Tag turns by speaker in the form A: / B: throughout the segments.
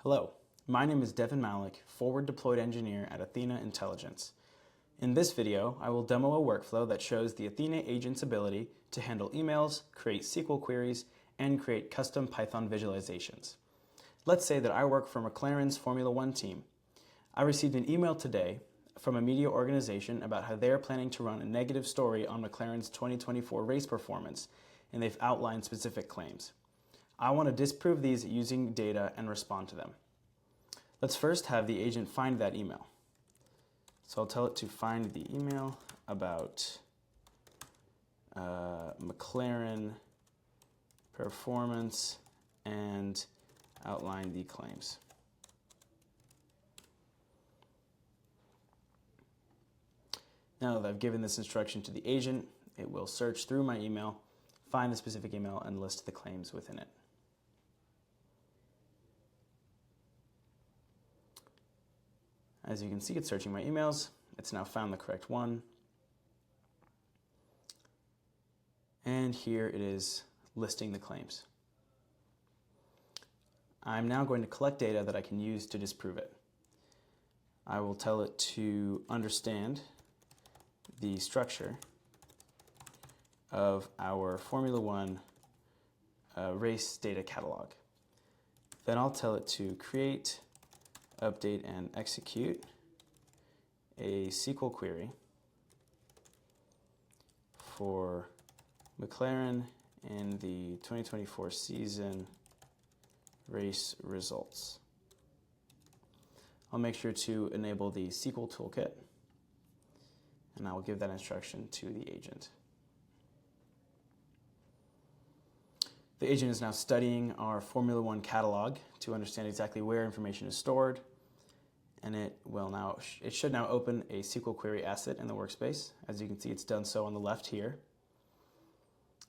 A: Hello, my name is Devin Malik, Forward Deployed Engineer at Athena Intelligence. In this video, I will demo a workflow that shows the Athena agent's ability to handle emails, create SQL queries, and create custom Python visualizations. Let's say that I work for McLaren's Formula One team. I received an email today from a media organization about how they are planning to run a negative story on McLaren's 2024 race performance, and they've outlined specific claims. I want to disprove these using data and respond to them. Let's first have the agent find that email. So I'll tell it to find the email about McLaren performance and outline the claims. Now that I've given this instruction to the agent, it will search through my email, find the specific email, and list the claims within it. As you can see, it's searching my emails. It's now found the correct one. And here it is listing the claims. I'm now going to collect data that I can use to disprove it. I will tell it to understand the structure of our Formula One race data catalog. Then I'll tell it to create, update, and execute a SQL query for McLaren in the 2024 season race results. I'll make sure to enable the SQL toolkit, and I will give that instruction to the agent. The agent is now studying our Formula One catalog to understand exactly where information is stored, and it should now open a SQL query asset in the workspace. As you can see, it's done so on the left here.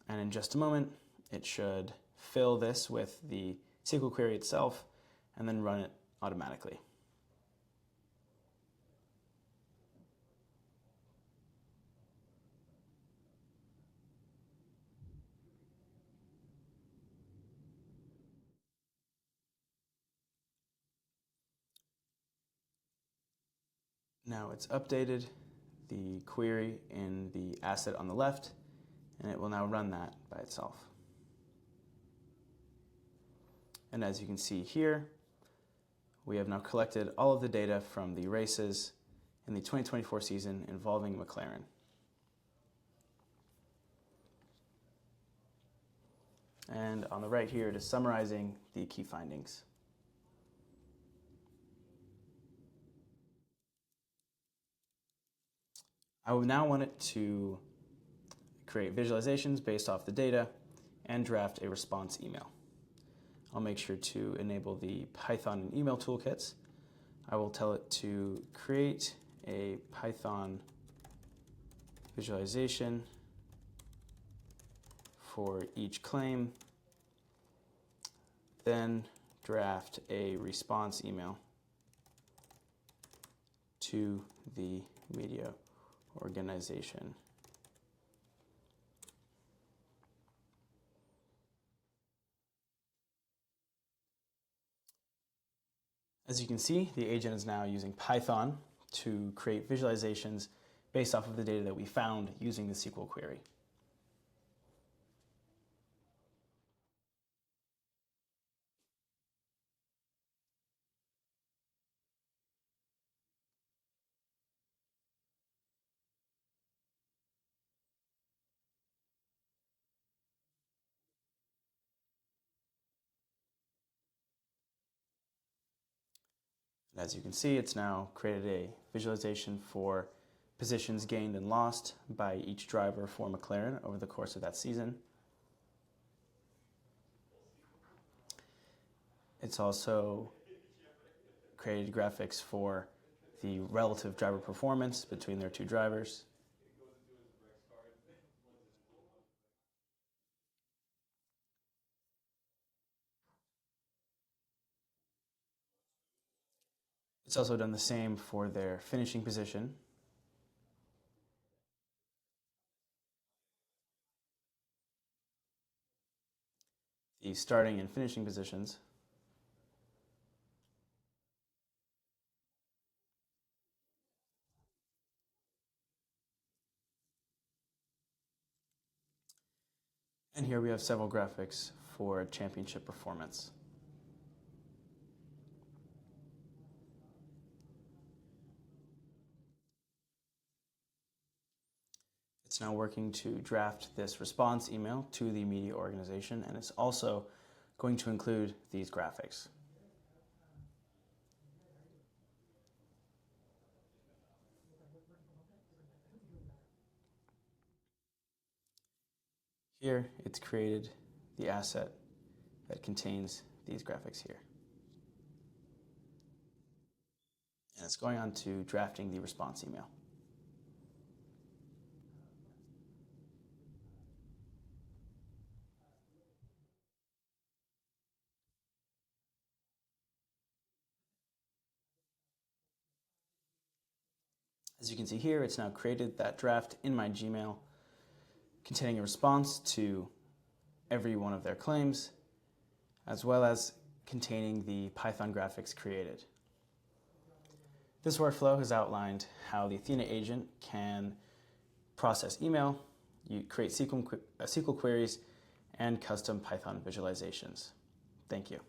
A: And in just a moment, it should fill this with the SQL query itself and then run it automatically. Now it's updated the query in the asset on the left, and it will now run that by itself. And as you can see here, we have now collected all of the data from the races in the 2024 season involving McLaren. And on the right here, it is summarizing the key findings. I will now want it to create visualizations based off the data and draft a response email. I'll make sure to enable the Python and email toolkits. I will tell it to create a Python visualization for each claim, then draft a response email to the media organization. As you can see, the agent is now using Python to create visualizations based off of the data that we found using the SQL query. As you can see, it's now created a visualization for positions gained and lost by each driver for McLaren over the course of that season. It's also created graphics for the relative driver performance between their two drivers. It's also done the same for their finishing position. The starting and finishing positions. And here we have several graphics for championship performance. It's now working to draft this response email to the media organization, and it's also going to include these graphics. Here, it's created the asset that contains these graphics here. And it's going on to drafting the response email. As you can see here, it's now created that draft in my Gmail containing a response to every one of their claims, as well as containing the Python graphics created. This workflow has outlined how the Athena agent can process email, create SQL queries, and custom Python visualizations. Thank you.